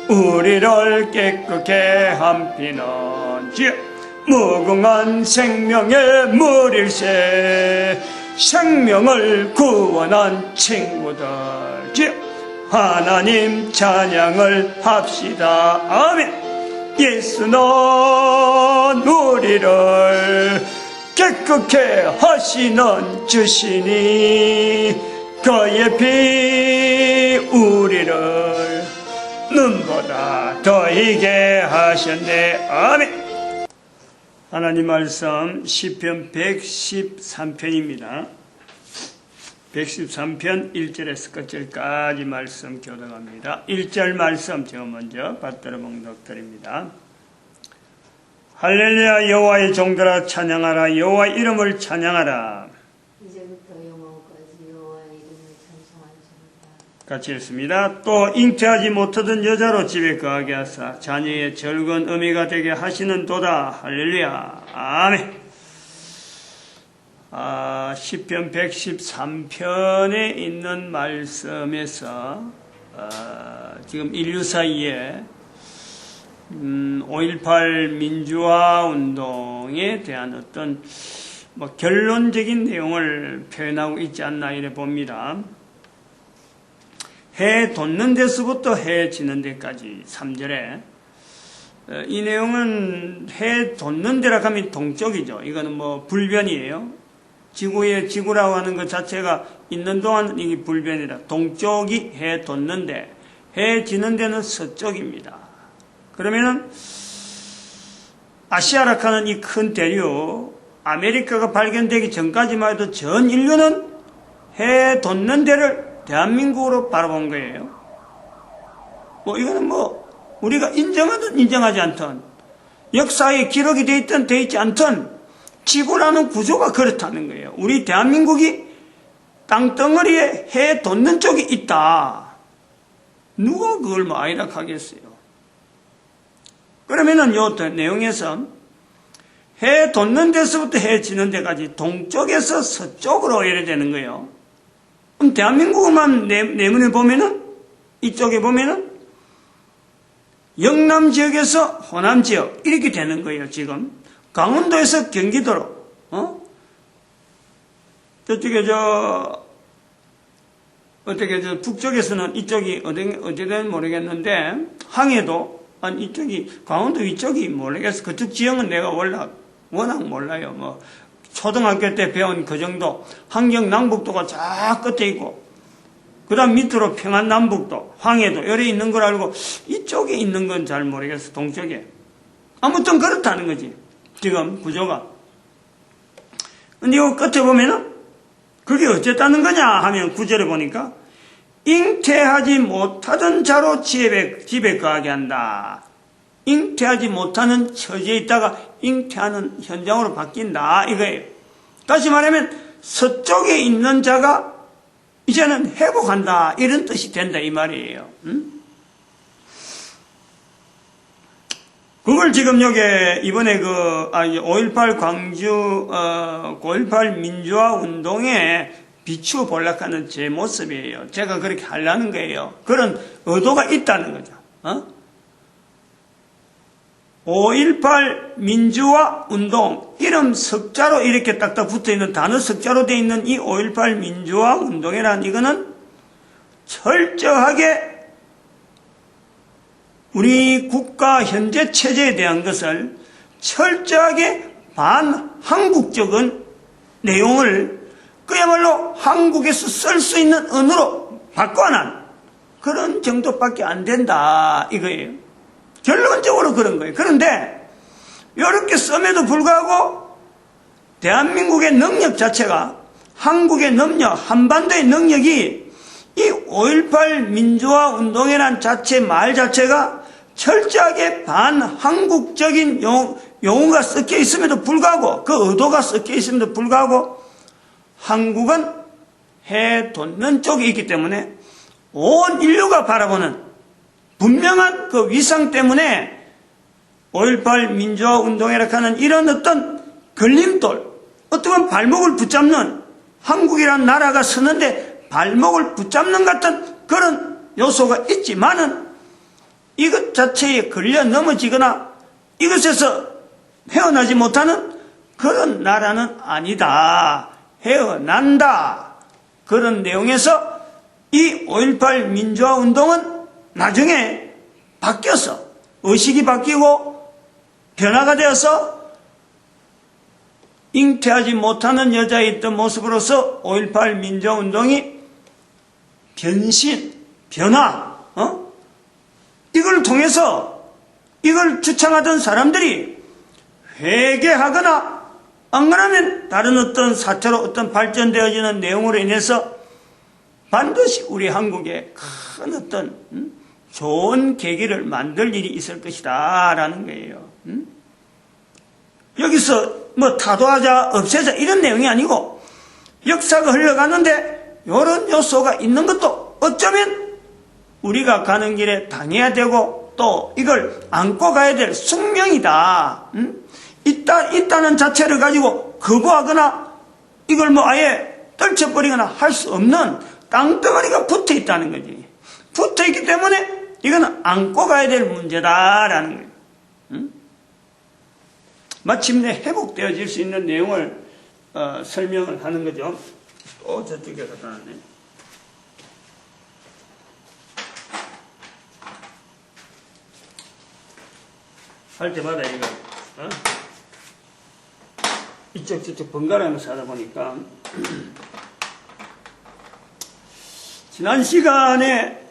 우리를 깨끗게 한 피는 무궁한 생명의 물일세. 생명을 구원한 친구들 하나님 찬양을 합시다. 아멘. 예수는 우리를 깨끗게 하시는 주시니 그의 피 우리를 눈보다 더 희게 하셨네. 아멘. 하나님 말씀 시편 113편입니다. 113편 1절에서 끝절까지 말씀 교독합니다. 1절 말씀 제가 먼저 받들어 봉독드립니다. 할렐루야. 여호와의 종들아 찬양하라. 여호와의 이름을 찬양하라. 이제부터 영원까지 여호와의 이름을 찬송하리로다. 같이 읽습니다. 또 잉태하지 못하던 여자로 집에 거하게 하사 자녀의 즐거운 의미가 되게 하시는도다. 할렐루야. 아멘. 시편 113편에 있는 말씀에서 지금 인류 사이에 5.18 민주화 운동에 대한 어떤 결론적인 내용을 표현하고 있지 않나 이래 봅니다. 해 돋는 데서부터 해 지는 데까지 3절에 이 내용은 해 돋는 데라 하면 동쪽이죠. 이거는 불변이에요. 지구라고 하는 것 자체가 있는 동안 이게 불변이라 동쪽이 해 돋는데 해 지는 데는 서쪽입니다. 그러면은 아시아라 하는 이 큰 대륙 아메리카가 발견되기 전까지만 해도 전 인류는 해 돋는 데를 대한민국으로 바라본 거예요. 이거는 우리가 인정하든 인정하지 않든 역사에 기록이 돼 있든 돼 있지 않든 지구라는 구조가 그렇다는 거예요. 우리 대한민국이 땅덩어리에 해 돋는 쪽이 있다. 누가 그걸 아이락하겠어요? 그러면은 요 내용에서 해 돋는 데서부터 해 지는 데까지 동쪽에서 서쪽으로 이래 되는 거예요. 그럼 대한민국만 내문에 보면은 이쪽에 보면은 영남 지역에서 호남 지역 이렇게 되는 거예요. 지금 강원도에서 경기도로 저쪽에 북쪽에서는 이쪽이 어디든 모르겠는데 항해도 이쪽이 강원도 이쪽이 모르겠어. 그쪽 지역은 내가 워낙 몰라요. 초등학교 때 배운 그 정도. 함경남북도가 저 끝에 있고 그 다음 밑으로 평안남북도, 황해도 여기 있는 걸 알고 이쪽에 있는 건 잘 모르겠어. 동쪽에. 아무튼 그렇다는 거지. 지금 구조가. 근데 이 끝에 보면은 그게 어쨌다는 거냐 하면 9절에 보니까 잉태하지 못하던 자로 집에 거하게 한다. 잉태하지 못하는 처지에 있다가 잉태하는 현장으로 바뀐다 이거예요. 다시 말하면 서쪽에 있는 자가 이제는 회복한다 이런 뜻이 된다 이 말이에요. 그걸 지금 여기 이번에 5.18 광주 5.18 민주화 운동에 비추어 보려고 제 모습이에요. 제가 그렇게 하려는 거예요. 그런 의도가 있다는 거죠. 5.18 민주화 운동 이름 석자로 이렇게 딱딱 붙어있는 단어 석자로 되어 있는 이 5.18 민주화 운동이란 이거는 철저하게 우리 국가 현재 체제에 대한 것을 철저하게 반한국적인 내용을 그야말로 한국에서 쓸 수 있는 언어로 바꿔난 그런 정도밖에 안 된다 이거예요. 결론적으로 그런 거예요. 그런데 이렇게 씀에도 불구하고 대한민국의 능력 자체가 한국의 능력, 한반도의 능력이 이 5.18 민주화 운동이라는 말 자체가 철저하게 반한국적인 용어가 섞여 있음에도 불구하고 그 의도가 섞여 있음에도 불구하고 한국은 해 돋는 쪽에 있기 때문에 온 인류가 바라보는 분명한 그 위상 때문에 5.18 민주화 운동이라 하는 이런 어떤 걸림돌, 어떤 발목을 붙잡는 한국이라는 나라가 서는데 발목을 붙잡는 같은 그런 요소가 있지만은 자체에 걸려 넘어지거나 이것에서 헤어나지 못하는 그런 나라는 아니다. 헤어난다. 그런 내용에서 이 5.18 민주화 운동은 나중에 바뀌어서 의식이 바뀌고 변화가 되어서 잉태하지 못하는 여자의 있던 모습으로서 5.18 민주화 운동이 변신, 변화, 이걸 통해서 이걸 주창하던 사람들이 회개하거나 안 그러면 다른 어떤 사태로 어떤 발전되어지는 내용으로 인해서 반드시 우리 한국에 큰 어떤 좋은 계기를 만들 일이 있을 것이다 라는 거예요. 여기서 뭐 타도하자 없애자 이런 내용이 아니고 역사가 흘러가는데 이런 요소가 있는 것도 어쩌면 우리가 가는 길에 당해야 되고 또 이걸 안고 가야 될 숙명이다. 있다는 자체를 가지고 거부하거나 이걸 뭐 아예 떨쳐버리거나 할 수 없는 땅덩어리가 붙어 있다는 거지. 붙어 있기 때문에 이거는 안고 가야 될 문제다라는 거예요. 마침내 회복되어질 수 있는 내용을 설명을 하는 거죠. 또 저쪽에 갖다 놨네. 할 때마다 이거 이쪽 저쪽 번갈아가면서 하다 보니까 지난 시간에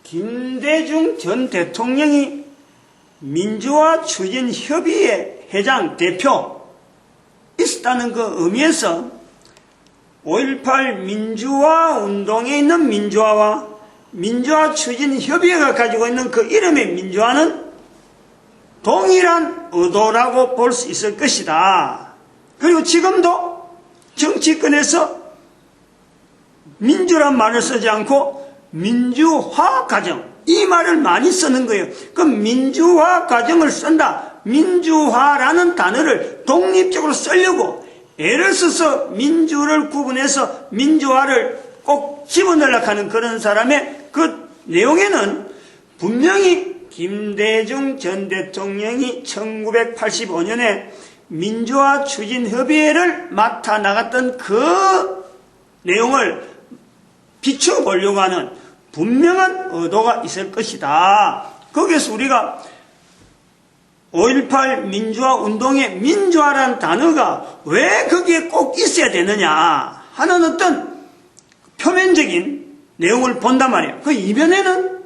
김대중 전 대통령이 민주화 추진 협의회 회장 대표 있었다는 그 의미에서 5.18 민주화 운동에 있는 민주화와 민주화 추진 협의회가 가지고 있는 그 이름의 민주화는 동일한 의도라고 볼 수 있을 것이다. 그리고 지금도 정치권에서 민주란 말을 쓰지 않고 민주화 과정 이 말을 많이 쓰는 거예요. 그 민주화 과정을 쓴다. 민주화라는 단어를 독립적으로 쓰려고 애를 써서 민주를 구분해서 민주화를 꼭 집어넣으려고 하는 그런 사람의 그 내용에는 분명히 김대중 전 대통령이 1985년에 민주화 추진협의회를 맡아 나갔던 그 내용을 비춰보려고 하는 분명한 의도가 있을 것이다. 거기에서 우리가 5.18 민주화 운동의 민주화라는 단어가 왜 거기에 꼭 있어야 되느냐 하는 어떤 표면적인 내용을 본단 말이에요. 그 이면에는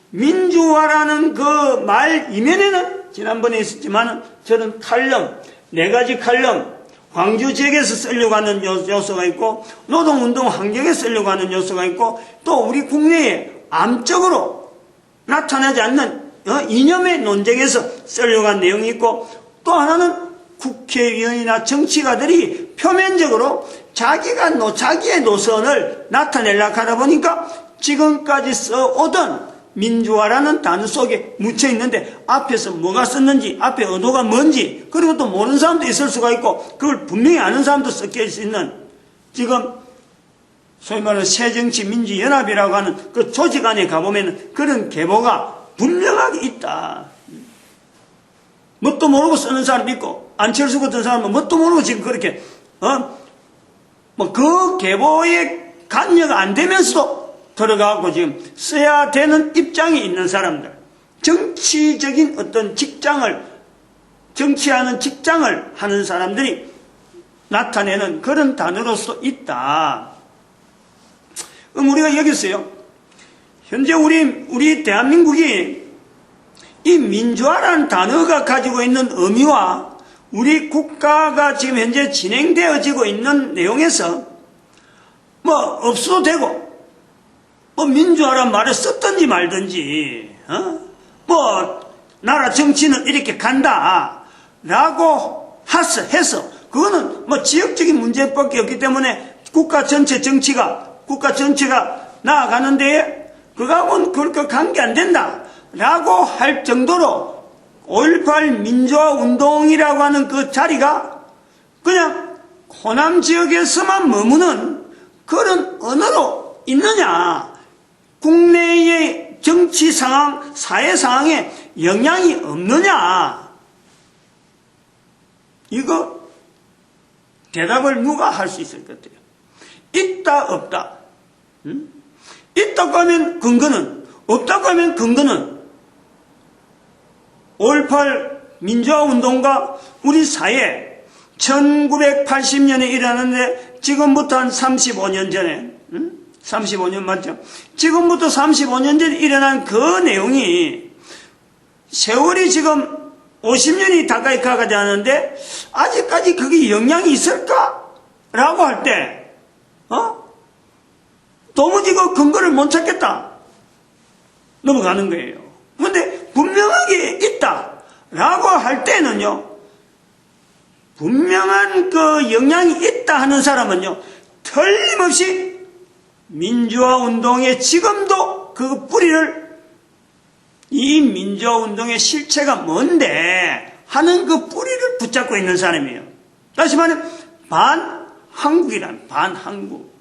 민주화라는 그 말 이면에는 지난번에 있었지만 저는 칼럼, 4가지 칼럼, 광주 지역에서 쓰려고 하는 요소가 있고 노동운동 환경에 쓰려고 하는 요소가 있고 또 우리 국내에 암적으로 나타나지 않는 이념의 논쟁에서 쓰려고 하는 내용이 있고 또 하나는 국회의원이나 정치가들이 표면적으로 자기의 노선을 나타내려고 하다 보니까 지금까지 써오던 민주화라는 단어 속에 묻혀 있는데 앞에서 뭐가 썼는지 앞에 의도가 뭔지 그리고 또 모르는 사람도 있을 수가 있고 그걸 분명히 아는 사람도 섞여 있는 지금 소위 말하는 새정치민주연합이라고 하는 그 조직 안에 가보면 그런 계보가 분명하게 있다. 뭣도 모르고 쓰는 사람 있고 안철수 같은 사람은 뭣도 모르고 지금 그렇게 그 계보에 관여가 안 되면서도 들어가고 지금 써야 되는 입장에 있는 사람들, 정치적인 어떤 정치하는 직장을 하는 사람들이 나타내는 그런 단어로서 있다. 그럼 우리가 여기서요, 현재 우리 대한민국이 이 민주화라는 단어가 가지고 있는 의미와 우리 국가가 지금 현재 진행되어지고 있는 내용에서 없어도 되고 민주화란 말을 썼든지 말든지, 나라 정치는 이렇게 간다, 라고 해서, 그거는 지역적인 문제밖에 없기 때문에 국가 전체가 나아가는데, 그거하고는 그렇게 관계 안 된다, 라고 할 정도로 5.18 민주화 운동이라고 하는 그 자리가 그냥 호남 지역에서만 머무는 그런 언어로 있느냐, 국내에 정치 상황, 사회 상황에 영향이 없느냐? 이거 대답을 누가 할 수 있을 것 같아요? 있다, 없다. 있다고 하면 근거는, 없다고 하면 근거는 5.18 민주화 운동과 우리 사회 1980년에 일어났는데 지금부터 한 35년 전에 35년 맞죠? 지금부터 35년 전에 일어난 그 내용이 세월이 지금 50년이 가까이 가지 않았는데 아직까지 그게 영향이 있을까? 라고 할 때 도무지 그 근거를 못 찾겠다. 넘어가는 거예요. 그런데 분명하게 있다. 라고 할 때는요, 분명한 그 영향이 있다 하는 사람은요, 틀림없이 민주화 운동의 지금도 그 뿌리를 이 민주화 운동의 실체가 뭔데 하는 그 뿌리를 붙잡고 있는 사람이에요. 다시 말해 반한국이란 반한국.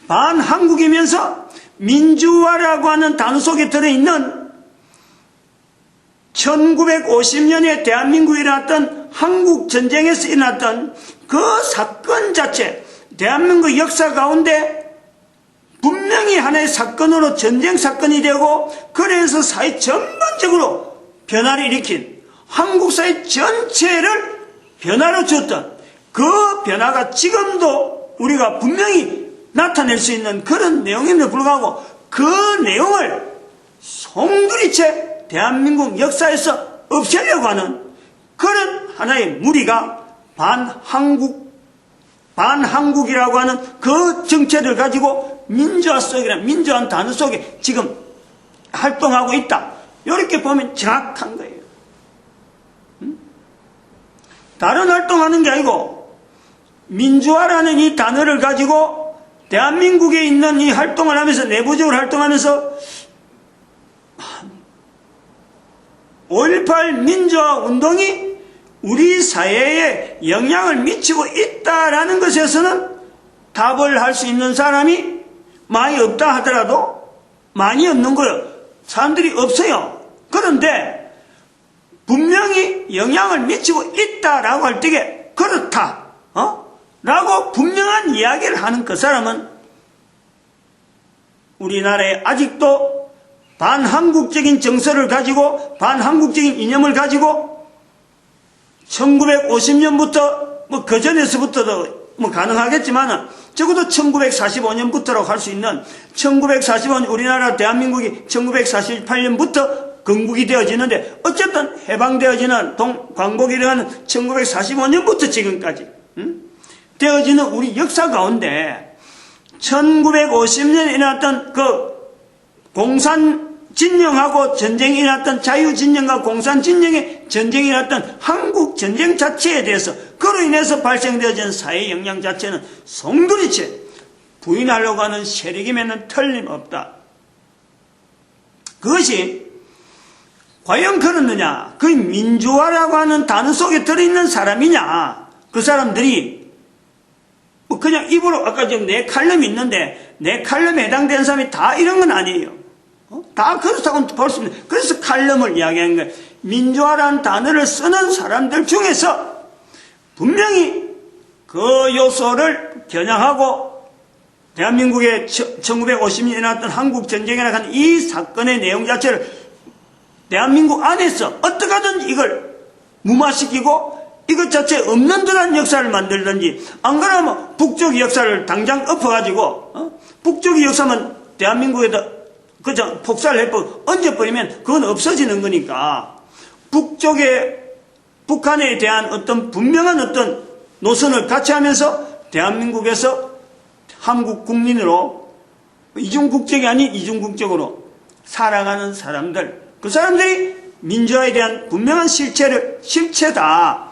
반한국이면서 민주화라고 하는 단어 속에 들어있는 1950년에 대한민국에 일어났던 한국전쟁에서 일어났던 그 사건 자체, 대한민국 역사 가운데 분명히 하나의 사건으로 전쟁 사건이 되고 그래서 사회 전반적으로 변화를 일으킨 한국 사회 전체를 변화로 주었던 그 변화가 지금도 우리가 분명히 나타낼 수 있는 그런 내용임에도 불구하고 그 내용을 송두리째 대한민국 역사에서 없애려고 하는 그런 하나의 무리가 반한국이라고 하는 그 정체를 가지고 민주화 속이라는 민주화 단어 속에 지금 활동하고 있다. 이렇게 보면 정확한 거예요. 다른 활동하는 게 아니고 민주화라는 이 단어를 가지고 대한민국에 있는 이 활동을 하면서 내부적으로 활동하면서 5.18 민주화 운동이 우리 사회에 영향을 미치고 있다라는 것에서는 답을 할 수 있는 사람이 많이 없다 하더라도 많이 없는 거예요. 사람들이 없어요. 그런데 분명히 영향을 미치고 있다라고 할 때에 그렇다. 라고 분명한 이야기를 하는 그 사람은 우리나라에 아직도 반한국적인 정서를 가지고 반한국적인 이념을 가지고 1950년부터 뭐 그전에서부터도 뭐 가능하겠지만 적어도 1945년부터라고 할 수 있는 1945년 우리나라 대한민국이 1948년부터 건국이 되어지는데 어쨌든 해방되어지는 광복이 일어나는 1945년부터 지금까지 되어지는 우리 역사 가운데 1950년에 일어났던 그 공산진영하고 전쟁이 일어났던 자유진영과 공산진영의 전쟁이 일어났던 한국 전쟁 자체에 대해서 그로 인해서 발생되어진 사회 영향 자체는 송두리째 부인하려고 하는 세력임에는 틀림없다. 그것이 과연 그렇느냐? 그 민주화라고 하는 단어 속에 들어있는 사람이냐? 그 사람들이 뭐 그냥 입으로 아까 지금 내 칼럼이 있는데 내 칼럼에 해당되는 사람이 다 이런 건 아니에요. 다 그렇다고 볼 수 있는. 그래서 칼럼을 이야기하는 거예요. 민주화라는 단어를 쓰는 사람들 중에서 분명히 그 요소를 겨냥하고 대한민국의 1950년에 일어났던 한국전쟁이라고 하는 이 사건의 내용 자체를 대한민국 안에서 어떻게 하든 이걸 무마시키고 이것 자체에 없는 듯한 역사를 만들든지 안 그러면 북쪽 역사를 당장 엎어가지고 북쪽 역사만 대한민국에다 그저 폭살을 해버리고 얹어버리면 그건 없어지는 거니까 북한에 대한 어떤 분명한 어떤 노선을 같이 하면서 대한민국에서 한국 국민으로 이중국적이 아닌 이중국적으로 살아가는 사람들 그 사람들이 민주화에 대한 분명한 실체다.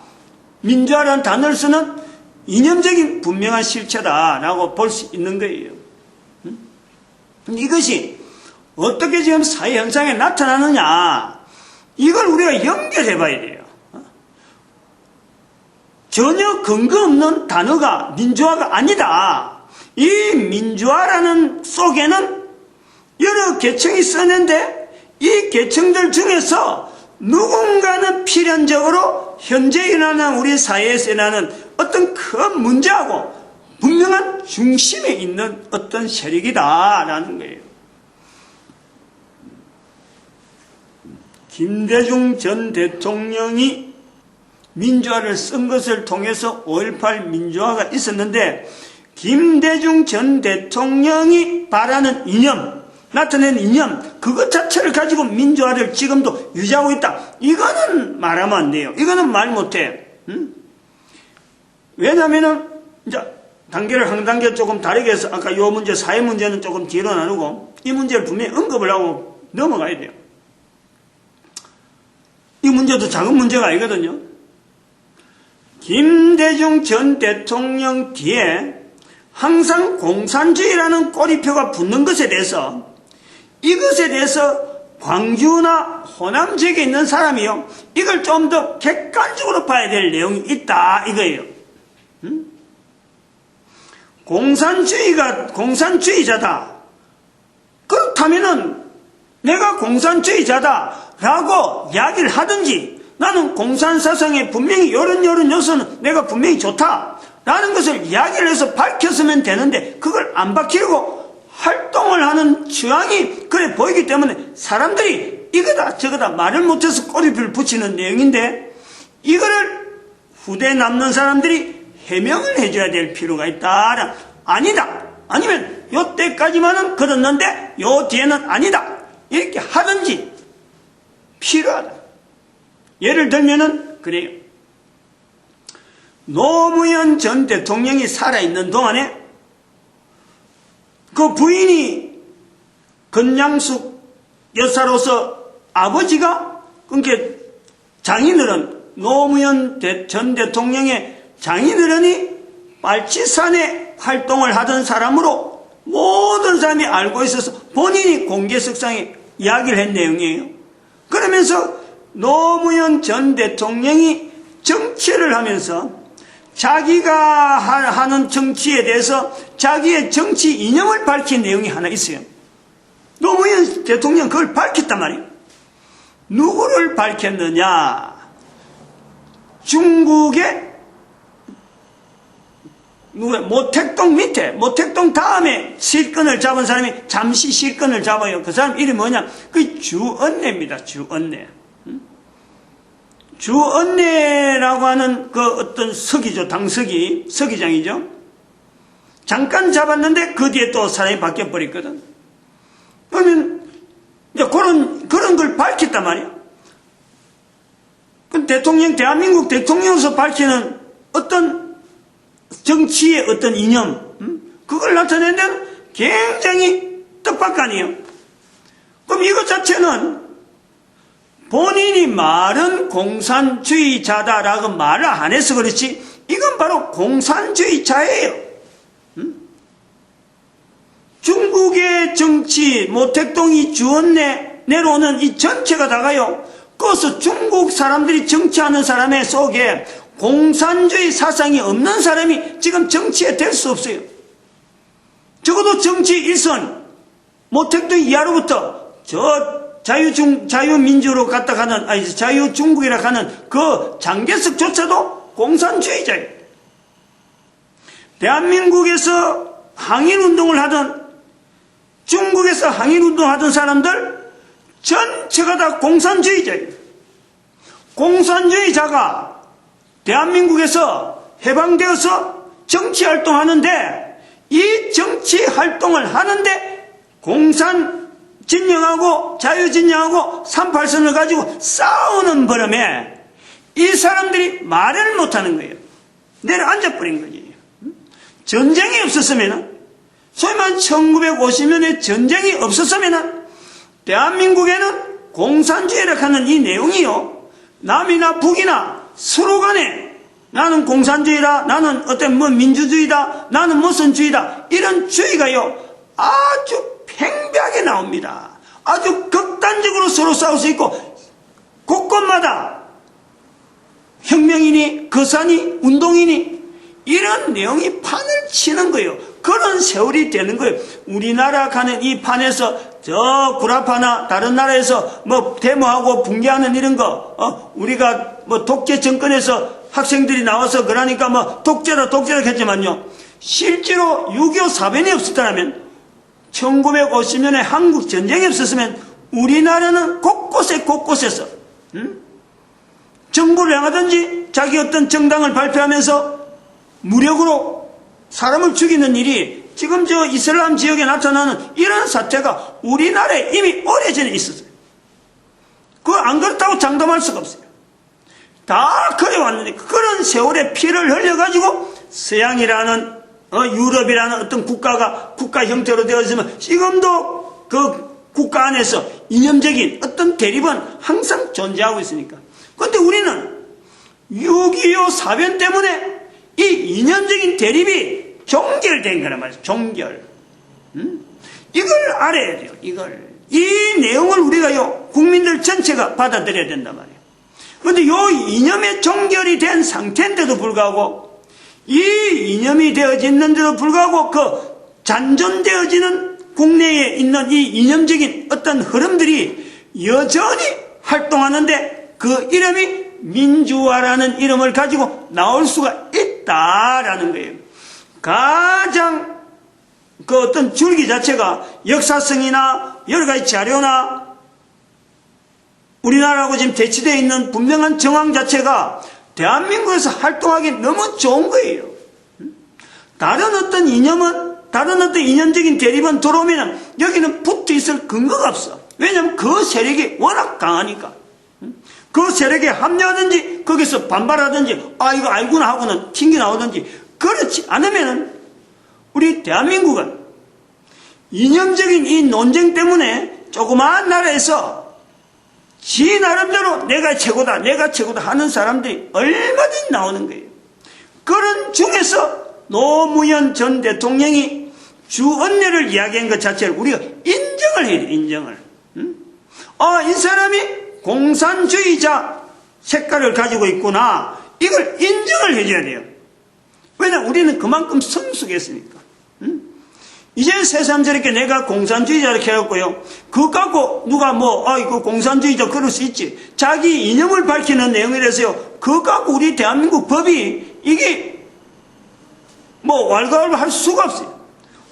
민주화라는 단어를 쓰는 이념적인 분명한 실체다라고 볼 수 있는 거예요. 이것이 어떻게 지금 사회 현상에 나타나느냐 이걸 우리가 연결해 봐야 돼요. 전혀 근거 없는 단어가 민주화가 아니다. 이 민주화라는 속에는 여러 계층이 쓰는데 이 계층들 중에서 누군가는 필연적으로 현재 일어나는 우리 사회에서 일어나는 어떤 큰 문제하고 분명한 중심에 있는 어떤 세력이다라는 거예요. 김대중 전 대통령이 민주화를 쓴 것을 통해서 5.18 민주화가 있었는데 김대중 전 대통령이 바라는 이념, 나타낸 이념, 그것 자체를 가지고 민주화를 지금도 유지하고 있다. 이거는 말하면 안 돼요. 이거는 말 못해. 왜냐면은 이제 단계를 한 단계 조금 다르게 해서 아까 요 문제, 사회 문제는 조금 뒤로 나누고 이 문제를 분명히 언급을 하고 넘어가야 돼요. 이 문제도 작은 문제가 아니거든요. 김대중 전 대통령 뒤에 항상 공산주의라는 꼬리표가 붙는 것에 대해서 이것에 대해서 광주나 호남 지역에 있는 사람이요, 이걸 좀 더 객관적으로 봐야 될 내용이 있다 이거예요. 공산주의자다. 그렇다면은 내가 공산주의자다라고 이야기를 하든지, 나는 공산사상에 분명히 이런 요소는 내가 분명히 좋다라는 것을 이야기를 해서 밝혔으면 되는데, 그걸 안 밝히고 활동을 하는 취향이 그래 보이기 때문에 사람들이 이거다 저거다 말을 못해서 꼬리표를 붙이는 내용인데, 이거를 후대에 남는 사람들이 해명을 해줘야 될 필요가 있다. 아니다. 아니면 요 때까지만은 그랬는데 요 뒤에는 아니다. 이렇게 하든지 필요하다. 예를 들면은 그래요. 노무현 전 대통령이 살아있는 동안에 그 부인이 건양숙 여사로서 아버지가, 그러니까 장인어른, 노무현 전 대통령의 장인어른이 빨치산에 활동을 하던 사람으로 모든 사람이 알고 있어서 본인이 공개석상에 이야기를 한 내용이에요. 그러면서 노무현 전 대통령이 정치를 하면서 자기가 하는 정치에 대해서 자기의 정치 이념을 밝힌 내용이 하나 있어요. 노무현 대통령 그걸 밝혔단 말이에요. 누구를 밝혔느냐? 중국의 모택동 밑에, 모택동 다음에 실권을 잡은 사람이 잠시 실권을 잡아요. 그 사람 이름이 뭐냐? 그 주언내입니다. 주언내. 주언내라고 하는 그 어떤 서기죠. 당서기, 서기장이죠. 잠깐 잡았는데 그 뒤에 또 사람이 바뀌어버렸거든. 그러면 이제 그런 걸 밝혔단 말이야. 그 대한민국 대통령으로서 밝히는 어떤 정치의 어떤 이념, 그걸 나타내는 데는 굉장히 뜻밖아니에요. 그럼 이것 자체는 본인이 말은 공산주의자다라고 말을 안 해서 그렇지, 이건 바로 공산주의자예요. 중국의 정치, 모택동이 주언내 내려오는 이 전체가 다가요, 그것은 중국 사람들이 정치하는 사람의 속에 공산주의 사상이 없는 사람이 지금 정치에 될 수 없어요. 적어도 정치 일선, 모택동 이하로부터 저 자유민주로 갔다 가는, 자유중국이라 하는 그 장개석조차도 공산주의자예요. 대한민국에서 항일운동을 하던, 중국에서 항일운동을 하던 사람들 전체가 다 공산주의자예요. 공산주의자가 대한민국에서 해방되어서 정치활동하는데, 이 정치활동을 하는데 공산 진영하고 자유진영하고 38선을 가지고 싸우는 바람에 이 사람들이 말을 못하는 거예요. 내려앉아버린 거지. 전쟁이 없었으면, 소위 말하는 1950년에 전쟁이 없었으면 대한민국에는 공산주의라고 하는 이 내용이요, 남이나 북이나 서로 간에 나는 공산주의다, 나는 어떤 민주주의다, 나는 무슨 주의다, 이런 주의가요 아주 팽배하게 나옵니다. 아주 극단적으로 서로 싸울 수 있고, 곳곳마다 혁명이니 거사니 운동이니 이런 내용이 판을 치는 거예요. 그런 세월이 되는 거예요. 우리나라 가는 이 판에서 저 구라파나 다른 나라에서 뭐 데모하고 붕괴하는 이런 거, 우리가 뭐 독재 정권에서 학생들이 나와서 그러니까 뭐 독재다 했지만요. 실제로 6.25 사변이 없었다면 1950년에 한국 전쟁이 없었으면 우리나라는 곳곳에서 정부를 향하든지 자기 어떤 정당을 발표하면서 무력으로 사람을 죽이는 일이 지금 저 이슬람 지역에 나타나는 이런 사태가 우리나라에 이미 오래전에 있었어요. 그거 안 그렇다고 장담할 수가 없어요. 다 그래왔는데 그런 세월의 피를 흘려가지고 서양이라는 유럽이라는 어떤 국가 형태로 되어 있으면 지금도 그 국가 안에서 이념적인 어떤 대립은 항상 존재하고 있으니까. 그런데 우리는 6.25 사변 때문에 이 이념적인 대립이 종결된 거란 말이죠. 종결. 이걸 알아야 돼요. 이 내용을 우리가요, 국민들 전체가 받아들여야 된단 말이에요. 그런데 이 이념의 종결이 된 상태인데도 불구하고 이 이념이 되어지는데도 불구하고 그 잔존되어지는 국내에 있는 이 이념적인 어떤 흐름들이 여전히 활동하는데 그 이름이 민주화라는 이름을 가지고 나올 수가 있다라는 거예요. 가장 그 어떤 줄기 자체가 역사성이나 여러 가지 자료나 우리나라하고 지금 대치되어 있는 분명한 정황 자체가 대한민국에서 활동하기 너무 좋은 거예요. 다른 어떤 이념적인 대립은 들어오면 여기는 붙어 있을 근거가 없어. 왜냐하면 그 세력이 워낙 강하니까. 그 세력에 합류하든지 거기서 반발하든지 이거 알구나 하고는 튕겨 나오든지 그렇지 않으면 우리 대한민국은 이념적인 이 논쟁 때문에 조그마한 나라에서 지 나름대로 내가 최고다 하는 사람들이 얼마든지 나오는 거예요. 그런 중에서 노무현 전 대통령이 주언례를 이야기한 것 자체를 우리가 인정을 해야 돼요. 인정을. 이 사람이 공산주의자 색깔을 가지고 있구나. 이걸 인정을 해줘야 돼요. 왜냐하면 우리는 그만큼 성숙했으니까. 이제 새삼 저렇게 내가 공산주의자를 해갖고요. 그거 갖고 누가 이거 공산주의자 그럴 수 있지. 자기 이념을 밝히는 내용이라서요. 그거 갖고 우리 대한민국 법이 이게 왈가왈부 할 수가 없어요.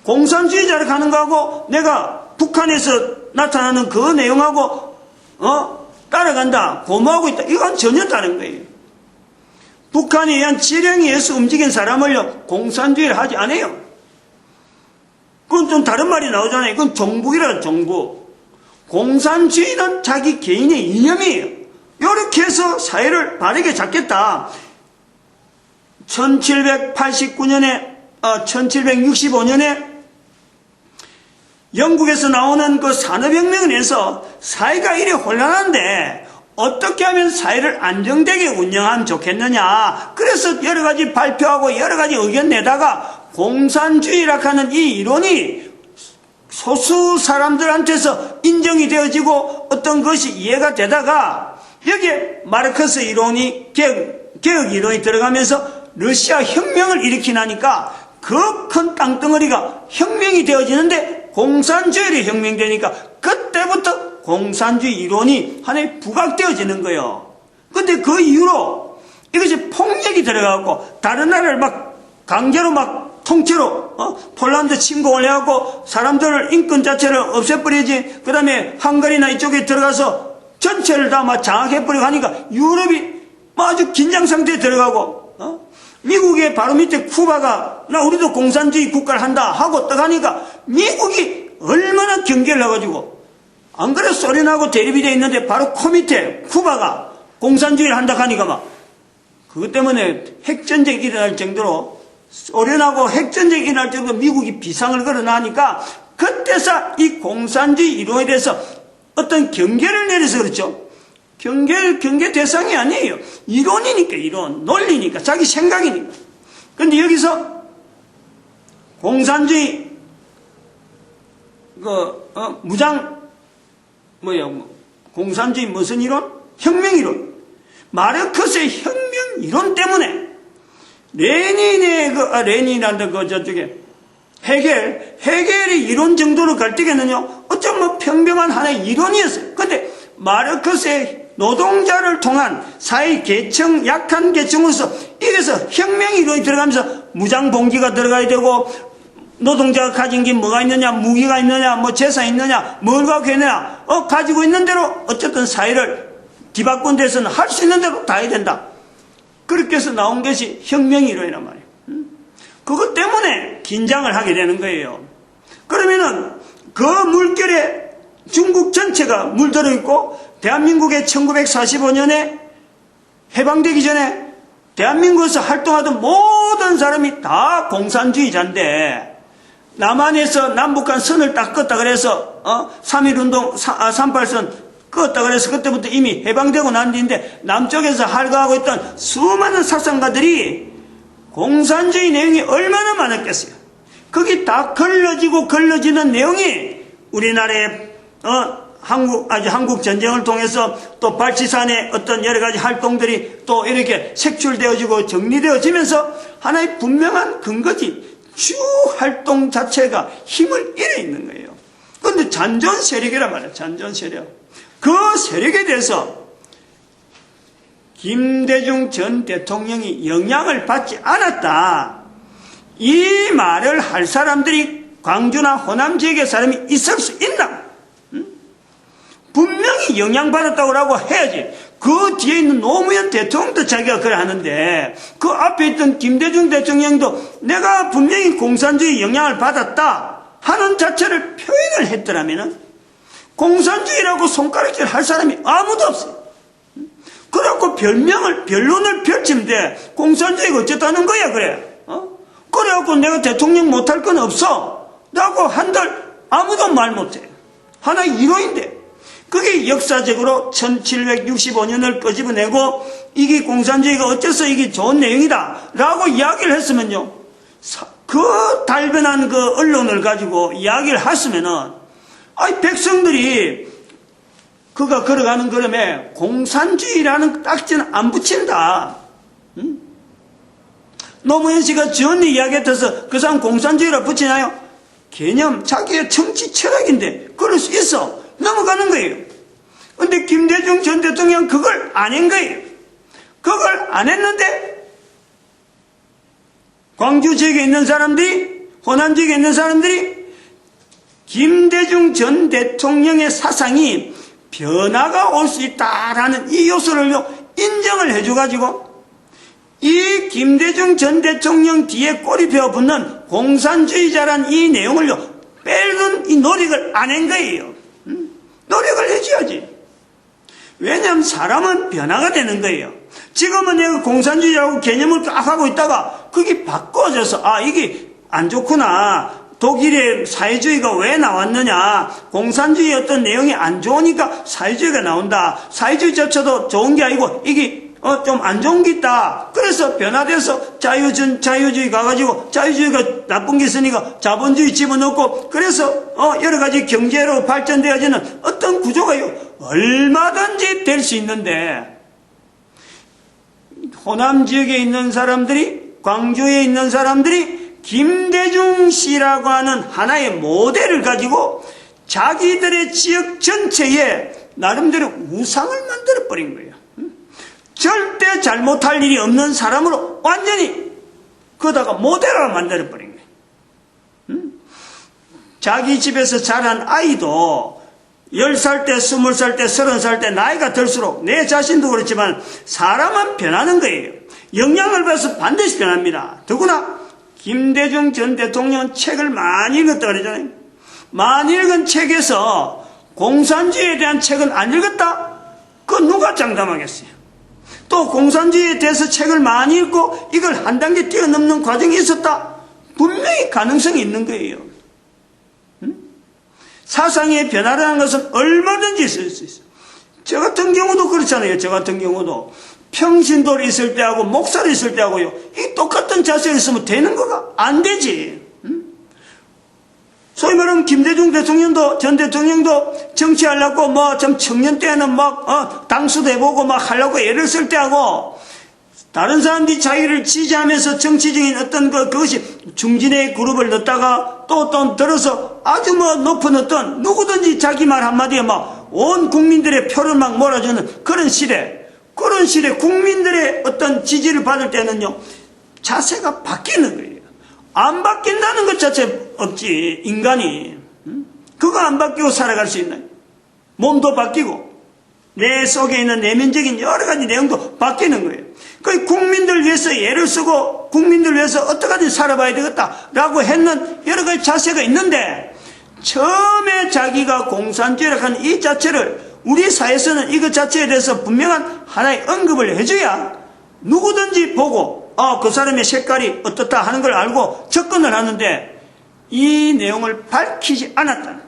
공산주의자를 가는 거하고 내가 북한에서 나타나는 그 내용하고 따라간다. 고마하고 있다. 이건 전혀 다른 거예요. 북한에 의한 지령에 의해서 움직인 사람을요. 공산주의를 하지 않아요. 그건 좀 다른 말이 나오잖아요. 이건 정북이라는 정북. 공산주의는 자기 개인의 이념이에요. 이렇게 해서 사회를 바르게 잡겠다. 1765년에 영국에서 나오는 그 산업혁명을 해서 사회가 이래 혼란한데 어떻게 하면 사회를 안정되게 운영하면 좋겠느냐. 그래서 여러 가지 발표하고 여러 가지 의견 내다가 공산주의라 하는 이 이론이 소수 사람들한테서 인정이 되어지고 어떤 것이 이해가 되다가 여기에 마르크스 이론이 개혁 이론이 들어가면서 러시아 혁명을 일으키나니까 그 큰 땅덩어리가 혁명이 되어지는데 공산주의로 혁명되니까 그때부터 공산주의 이론이 하나의 부각되어지는 거예요. 근데 그 이후로 이것이 폭력이 들어가고 다른 나라를 강제로 통째로 폴란드 침공을 해갖고 사람들을 인권 자체를 없애버리지. 그 다음에 헝가리나 이쪽에 들어가서 전체를 다 장악해버리고 하니까 유럽이 아주 긴장 상태에 들어가고 미국의 바로 밑에 쿠바가 우리도 공산주의 국가를 한다 하고 딱 하니까 미국이 얼마나 경계를 해가지고 안 그래 소련하고 대립이 돼 있는데 바로 코 밑에 쿠바가 공산주의를 한다 하니까 그것 때문에 핵전쟁이 일어날 정도로 소련하고 핵전쟁이 일어날 정도로 미국이 비상을 걸어나니까 그때서 이 공산주의 이론에 대해서 어떤 경계를 내려서 그렇죠. 경계 대상이 아니에요. 이론이니까 이론, 논리니까 자기 생각이니까. 그런데 여기서 공산주의 공산주의 무슨 이론? 혁명 이론. 마르크스의 혁명 이론 때문에 레닌이란다 저쪽에 해겔이 이론 정도로 갈 때겠느냐? 어쩌면 이건 뭐 평범한 하나의 이론이었어요. 근데 마르크스의 노동자를 통한 사회 계층, 약한 계층으로서 이래서 혁명 이론이 들어가면서 무장봉기가 들어가야 되고, 노동자가 가진 게 뭐가 있느냐, 무기가 있느냐, 뭐 재산이 있느냐, 뭘 갖고 있느냐, 가지고 있는 대로 어쨌든 사회를 뒤바꾼 데서는 할 수 있는 대로 다 해야 된다. 그렇게 해서 나온 것이 혁명 이론이란 말이에요. 그것 때문에 긴장을 하게 되는 거예요. 그러면은 그 물결에 중국 전체가 물들어 있고, 대한민국의 1945년에 해방되기 전에 대한민국에서 활동하던 모든 사람이 다 공산주의자인데, 남한에서 남북한 선을 딱 껐다 그래서 3.1운동, 38선 껐다 그래서 그때부터 이미 해방되고 난 뒤인데, 남쪽에서 활동하고 있던 수많은 사상가들이 공산주의 내용이 얼마나 많았겠어요. 거기 다 걸러지는 내용이 우리나라의 한국 전쟁을 통해서 또 발치산의 어떤 여러 가지 활동들이 또 이렇게 색출되어지고 정리되어지면서 하나의 분명한 근거지. 주 활동 자체가 힘을 잃어 있는 거예요. 그런데 잔존 세력이란 말이에요. 잔존 세력. 그 세력에 대해서 김대중 전 대통령이 영향을 받지 않았다. 이 말을 할 사람들이 광주나 호남 지역의 사람이 있을 수 있나? 분명히 영향받았다고 라고 해야지. 그 뒤에 있는 노무현 대통령도 자기가 그래 하는데, 그 앞에 있던 김대중 대통령도 내가 분명히 공산주의 영향을 받았다 하는 자체를 표현을 했더라면 공산주의라고 손가락질 할 사람이 아무도 없어요. 그래갖고 변론을 펼치면 돼. 공산주의가 어쨌다는 거야, 그래. 그래갖고 내가 대통령 못할 건 없어 라고 한들 아무도 말 못해. 하나의 이론인데, 그게 역사적으로 1765년을 끄집어내고 이게 공산주의가 어째서 이게 좋은 내용이다 라고 이야기를 했으면요, 그 달변한 그 언론을 가지고 이야기를 했으면은 백성들이 그가 걸어가는 걸음에 공산주의라는 딱지는 안 붙인다. 노무현 씨가 전에 이야기했어서 그 사람 공산주의라 붙이나요? 개념, 자기의 정치 철학인데 그럴 수 있어. 넘어가는 거예요. 근데 김대중 전 대통령 그걸 안 한 거예요. 그걸 안 했는데 광주 지역에 있는 사람들이, 호남 지역에 있는 사람들이 김대중 전 대통령의 사상이 변화가 올 수 있다라는 이 요소를 인정을 해줘가지고 이 김대중 전 대통령 뒤에 꼬리 베어 붙는 공산주의자란 이 내용을 빼는 이 노력을 안 한 거예요. 노력을 해줘야지. 왜냐하면 사람은 변화가 되는 거예요. 지금은 내가 공산주의라고 개념을 딱 하고 있다가 그게 바꿔져서 이게 안 좋구나. 독일의 사회주의가 왜 나왔느냐. 공산주의 어떤 내용이 안 좋으니까 사회주의가 나온다. 사회주의 자체도 좋은 게 아니고 이게 좀 안 좋은 게 있다. 그래서 변화돼서 자유주의 가가지고 자유주의가 나쁜 게 있으니까 자본주의 집어넣고 그래서 여러 가지 경제로 발전되어지는 어떤 구조가 얼마든지 될 수 있는데, 호남 지역에 있는 사람들이, 광주에 있는 사람들이 김대중 씨라고 하는 하나의 모델을 가지고 자기들의 지역 전체에 나름대로 우상을 만들어버린 거예요. 절대 잘못할 일이 없는 사람으로 완전히 그러다가 모델을 만들어버린 거예요. 자기 집에서 자란 아이도 10살 때, 20살 때, 30살 때 나이가 들수록 내 자신도 그렇지만 사람은 변하는 거예요. 영향을 받아서 반드시 변합니다. 더구나 김대중 전 대통령은 책을 많이 읽었다 그러잖아요. 많이 읽은 책에서 공산주의에 대한 책은 안 읽었다? 그거 누가 장담하겠어요? 또 공산주의에 대해서 책을 많이 읽고 이걸 한 단계 뛰어넘는 과정이 있었다? 분명히 가능성이 있는 거예요. 사상의 변화라는 것은 얼마든지 있을 수 있어요. 저 같은 경우도 그렇잖아요. 저 같은 경우도 평신도를 있을 때하고 목사를 있을 때하고요, 이 똑같은 자세에 있으면 되는 거가 안 되지. 소위 말하면 김대중 대통령도, 전 대통령도 정치하려고 뭐 좀 청년 때는 막 당수도 해보고 막 하려고 애를 쓸 때하고 다른 사람들이 자기를 지지하면서 정치적인 어떤 그것이 중진의 그룹을 넣다가 또 들어서 아주 높은 어떤 누구든지 자기 말 한마디에 온 국민들의 표를 몰아주는 그런 시대 국민들의 어떤 지지를 받을 때는요, 자세가 바뀌는 거예요. 안 바뀐다는 것 자체 없지, 인간이. 그거 안 바뀌고 살아갈 수 있나요? 몸도 바뀌고, 내 속에 있는 내면적인 여러 가지 내용도 바뀌는 거예요. 그 국민들 위해서 애를 쓰고, 국민들 위해서 어떻게든 살아봐야 되겠다라고 했는 여러 가지 자세가 있는데, 처음에 자기가 공산주의라고 하는 이 자체를 우리 사회에서는 이것 자체에 대해서 분명한 하나의 언급을 해줘야 누구든지 보고 그 사람의 색깔이 어떻다 하는 걸 알고 접근을 하는데, 이 내용을 밝히지 않았다.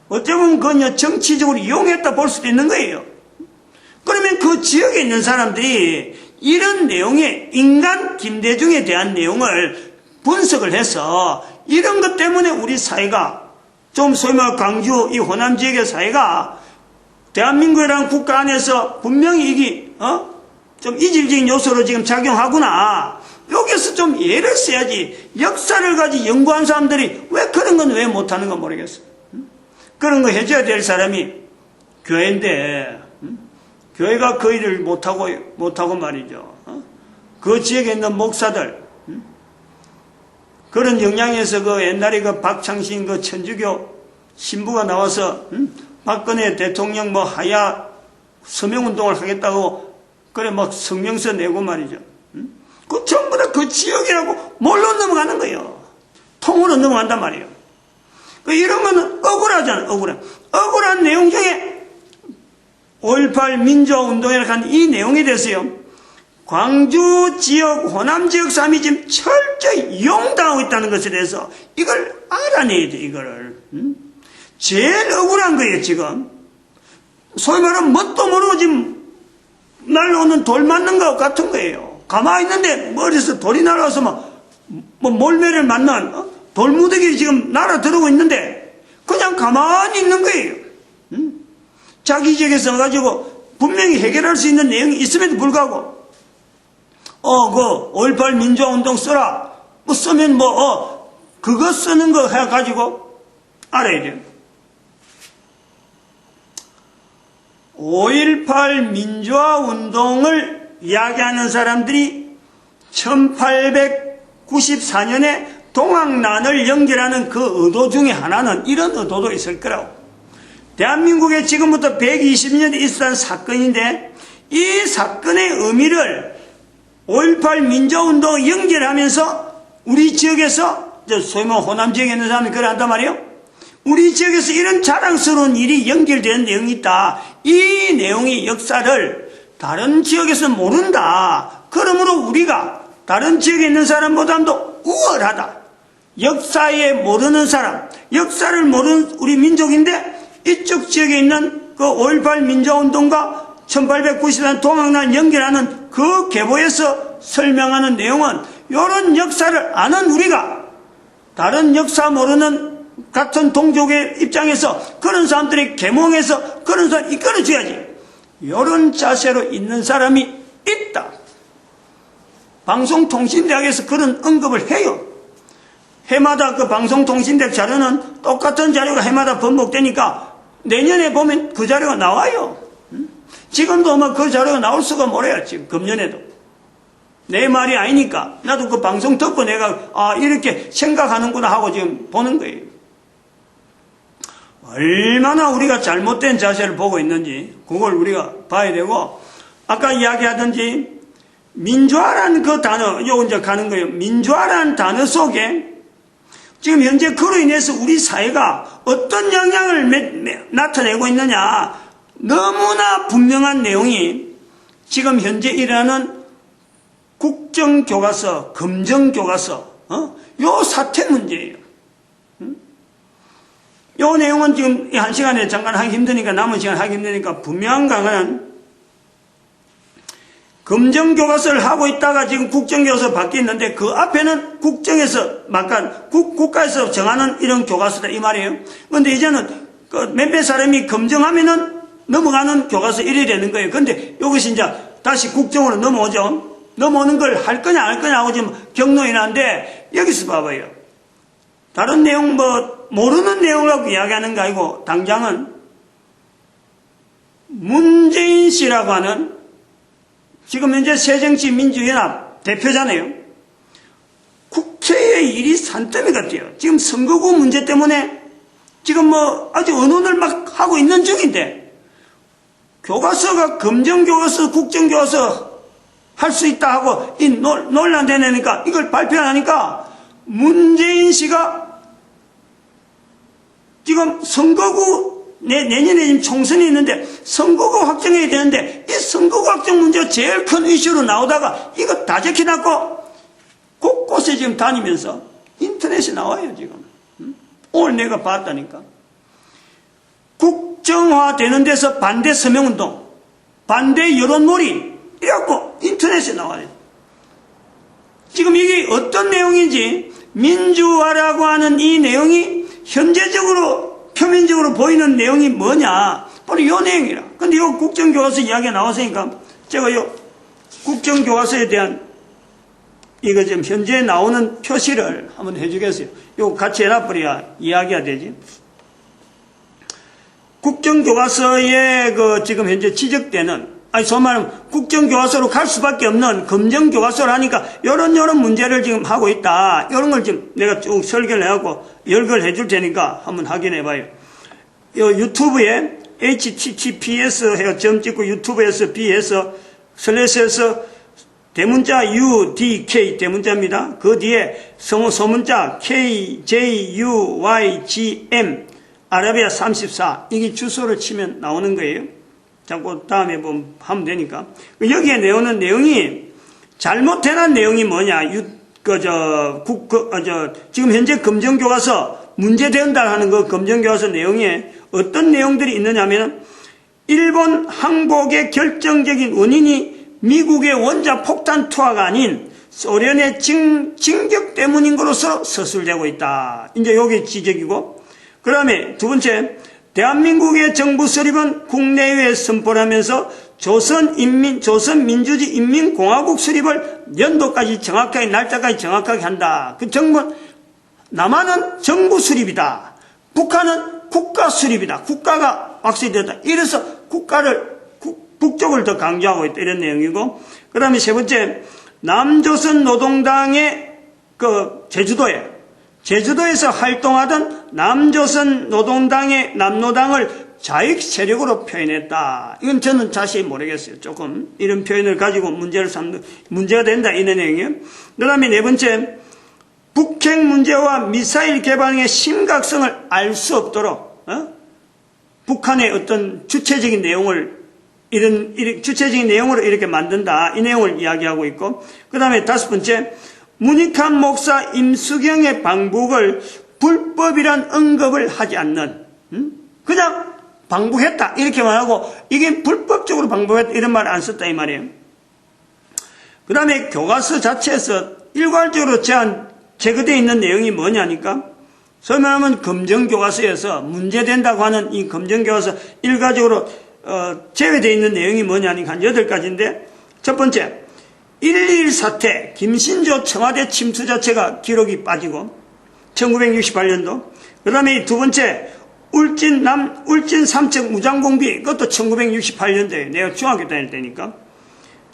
어쩌면 그건 정치적으로 이용했다 볼 수도 있는 거예요. 그러면 그 지역에 있는 사람들이 이런 내용의 인간 김대중에 대한 내용을 분석을 해서 이런 것 때문에 우리 사회가 좀 소위 말해 광주 이 호남 지역의 사회가 대한민국이라는 국가 안에서 분명히 이게 좀 이질적인 요소로 지금 작용하구나. 여기서 좀 예를 써야지. 역사를 가지고 연구한 사람들이 왜 그런 건 왜 못하는 건 모르겠어. 그런 거 해줘야 될 사람이 교회인데 교회가 그 일을 못하고 말이죠. 그 지역에 있는 목사들 그런 영향에서 그 옛날에 그 박창신 그 천주교 신부가 나와서 박근혜 대통령 하야 서명운동을 하겠다고 그래 성명서 내고 말이죠. 그 전부 다 그 지역이라고 몰로 넘어가는 거예요. 통으로 넘어간단 말이에요. 이런 거는 억울하잖아요. 억울한 내용 중에 5.18 민주화운동이라고 하는 이 내용에 대해서요, 광주 지역, 호남 지역 사람이 지금 철저히 이용당하고 있다는 것에 대해서 이걸 알아내야 돼, 이거를. 제일 억울한 거예요, 지금. 소위 말하면 뭣도 모르고 지금 날라오는 돌 맞는 것 같은 거예요. 가만히 있는데 머리에서 돌이 날아와서 몰매를 맞는 돌무더기 지금 날아들어오고 있는데 그냥 가만히 있는 거예요. 자기 지역에서 와가지고 분명히 해결할 수 있는 내용이 있음에도 불구하고 그 5.18 민주화운동 써라. 쓰면 그거 쓰는 거 해가지고 알아야 돼요. 5.18 민주화운동을 이야기하는 사람들이 1894년에 동학난을 연결하는 그 의도 중에 하나는 이런 의도도 있을 거라고. 대한민국에 지금부터 120년이 있었던 사건인데 이 사건의 의미를 5.18 민주화운동을 연결하면서 우리 지역에서 소위 호남 지역에 있는 사람이 그래 한단 말이에요. 우리 지역에서 이런 자랑스러운 일이 연결되는 내용이 있다. 이 내용의 역사를 다른 지역에서 모른다. 그러므로 우리가 다른 지역에 있는 사람보다도 우월하다. 역사에 모르는 사람, 역사를 모르는 우리 민족인데 이쪽 지역에 있는 그 5.18 민주화운동과 1894년 동학난 연결하는 그 계보에서 설명하는 내용은 이런 역사를 아는 우리가 다른 역사 모르는 같은 동족의 입장에서 그런 사람들이 계몽해서 그런 사람 이끌어줘야지. 이런 자세로 있는 사람이 있다. 방송통신대학에서 그런 언급을 해요. 해마다 그 방송통신대학 자료는 똑같은 자료가 해마다 번복되니까 내년에 보면 그 자료가 나와요. 지금도 그 자료가 나올 수가 뭐래요. 지금 금년에도. 내 말이 아니니까 나도 그 방송 듣고 내가 이렇게 생각하는구나 하고 지금 보는 거예요. 얼마나 우리가 잘못된 자세를 보고 있는지 그걸 우리가 봐야 되고, 아까 이야기하던지 민주화라는 그 단어, 요 이제 가는 거예요. 민주화라는 단어 속에 지금 현재 그로 인해서 우리 사회가 어떤 영향을 나타내고 있느냐, 너무나 분명한 내용이 지금 현재 일어나는 국정교과서, 검정교과서, 요 사태 문제예요. 요 내용은 지금 한 시간에 잠깐 하기 힘드니까, 남은 시간 하기 힘드니까 분명한 거는 검정교과서를 하고 있다가 지금 국정교과서 바뀌었는데 그 앞에는 국정에서 국가에서 정하는 이런 교과서다 이 말이에요. 그런데 이제는 그 몇몇 사람이 검정하면은 넘어가는 교과서 이래 되는 거예요. 그런데 이것이 이제 다시 국정으로 넘어오죠. 넘어오는 걸 할 거냐 안 할 거냐 하고 지금 경로에 나는데 여기서 봐봐요. 다른 내용 모르는 내용을 갖고 이야기하는 거 아니고 당장은 문재인 씨라고 하는 지금 현재 새정치민주연합 대표잖아요. 국회의 일이 산더미 같아요. 지금 선거구 문제 때문에 지금 아주 언론을 막 하고 있는 중인데 교과서가 검정교과서, 국정교과서 할 수 있다 하고 이 논란되니까 이걸 발표 안 하니까 문재인 씨가 지금 선거구 내년에 지금 총선이 있는데 선거구 확정해야 되는데 이 선거구 확정 문제가 제일 큰 이슈로 나오다가 이거 다 적혀놨고 곳곳에 지금 다니면서 인터넷에 나와요 지금. 오늘 내가 봤다니까. 국정화 되는 데서 반대 서명운동, 반대 여론몰이 이래갖고 인터넷에 나와요. 지금 이게 어떤 내용인지 민주화라고 하는 이 내용이 현재적으로 표면적으로 보이는 내용이 뭐냐 바로 이 내용이라. 근데 이 국정교과서 이야기가 나왔으니까 제가 이 국정교과서에 대한 이거 지금 현재 나오는 표시를 한번 해주겠어요. 이거 같이 해놔버려야 이야기가 되지. 국정교과서에 지금 현재 지적되는, 소위 말하면 국정교과서로 갈 수밖에 없는 검정교과서를 하니까 이런 문제를 지금 하고 있다. 이런 걸 지금 내가 쭉 설계를 해갖고 열거를 해줄 테니까 한번 확인해봐요. 유튜브에 https 해서 점 찍고 유튜브에서 b에서 슬래시에서 대문자 UDK 대문자입니다. 그 뒤에 소문자 KJUYGM 아라비아 34 이게 주소를 치면 나오는 거예요. 자꾸 다음에 하면 되니까. 여기에 나오는 내용이 잘못해난 내용이 뭐냐. 지금 현재 검정교과서 문제된다 하는 그 검정교과서 내용에 어떤 내용들이 있느냐면 일본 항복의 결정적인 원인이 미국의 원자 폭탄 투하가 아닌 소련의 진격 때문인 것으로 서술되고 있다. 이제 여기 지적이고, 그 다음에 두 번째, 대한민국의 정부 수립은 국내외에 선포를 하면서 조선민주주의 인민공화국 수립을 연도까지 정확하게, 날짜까지 정확하게 한다. 그 남한은 정부 수립이다. 북한은 국가 수립이다. 국가가 확실히 됐다. 이래서 국가를 북쪽을 더 강조하고 있다. 이런 내용이고, 그 다음에 세 번째, 남조선 노동당의 제주도에서 활동하던 남조선 노동당의 남노당을 자익 세력으로 표현했다. 이건 저는 자세히 모르겠어요. 조금 이런 표현을 가지고 문제가 된다. 이런 내용이에요. 그 다음에 네 번째, 북핵 문제와 미사일 개발의 심각성을 알 수 없도록 북한의 어떤 주체적인 내용을 주체적인 내용으로 이렇게 만든다. 이 내용을 이야기하고 있고, 그 다음에 다섯 번째, 문익환 목사 임수경의 방북을 불법이란 언급을 하지 않는, 그냥 방북했다 이렇게만 하고 이게 불법적으로 방북했다 이런 말 안 썼다 이 말이에요. 그 다음에 교과서 자체에서 일괄적으로 제거되어 있는 내용이 뭐냐니까, 소위 말하면 검정교과서에서 문제된다고 하는 이 검정교과서 일괄적으로 제외되어 있는 내용이 뭐냐니까 한 8가지인데, 첫 번째, 1.1 사태 김신조 청와대 침투 자체가 기록이 빠지고 1968년도, 그 다음에 두 번째 울진 3척 무장공비, 그것도 1968년도에 내가 중학교 다닐 때니까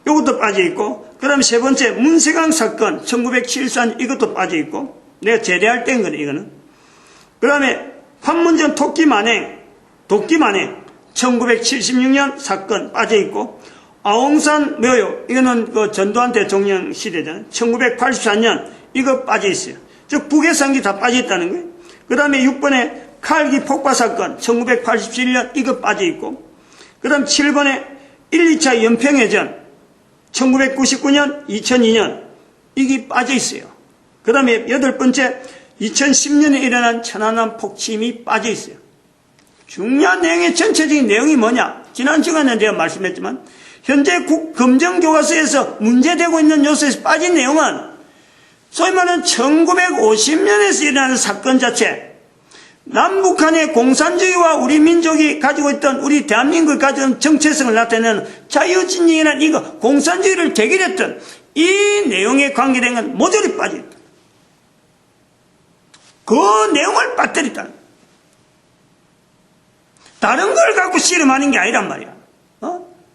이것도 빠져있고, 그 다음에 세 번째 문세강 사건 1974년 이것도 빠져있고 내가 제대할 때인 거네 이거는. 그 다음에 판문점 독기만행 1976년 사건 빠져있고, 아웅산 묘역 이거는 전두환 대통령 시대잖아요. 1984년 이거 빠져있어요. 즉 북해상기 다 빠져있다는 거예요. 그 다음에 6번에 칼기 폭파 사건 1987년 이거 빠져있고, 그 다음 7번에 1, 2차 연평해전 1999년 2002년 이게 빠져있어요. 그 다음에 8번째 2010년에 일어난 천안함 폭침이 빠져있어요. 중요한 내용의 전체적인 내용이 뭐냐, 지난 시간에 내가 말씀했지만 현재 검정교과서에서 문제되고 있는 요소에서 빠진 내용은 소위 말하는 1950년에서 일어나는 사건 자체, 남북한의 공산주의와 우리 민족이 가지고 있던, 우리 대한민국이 가지고 있던 정체성을 나타내는 자유진영이라는 이거 공산주의를 대결했던 이 내용에 관계된 건 모조리 빠져있다. 그 내용을 빠뜨렸다. 다른 걸 갖고 씨름하는 게 아니란 말이야.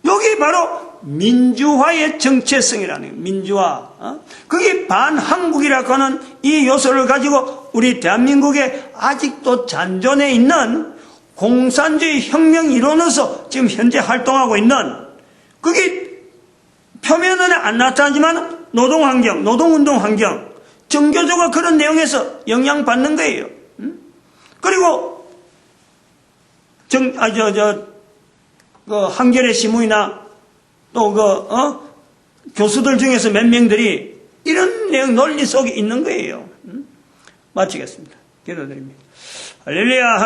여기 바로 민주화의 정체성이라는 거예요. 민주화. 그게 반한국이라고 하는 이 요소를 가지고 우리 대한민국에 아직도 잔존해 있는 공산주의 혁명 이론으로서 지금 현재 활동하고 있는, 그게 표면은 안 나타나지만 노동환경, 노동운동 환경, 정교조가 그런 내용에서 영향받는 거예요. 그리고 한겨레 신문이나 또 교수들 중에서 몇 명들이 이런 내용 논리 속에 있는 거예요. 마치겠습니다. 기도드립니다. 할렐루야.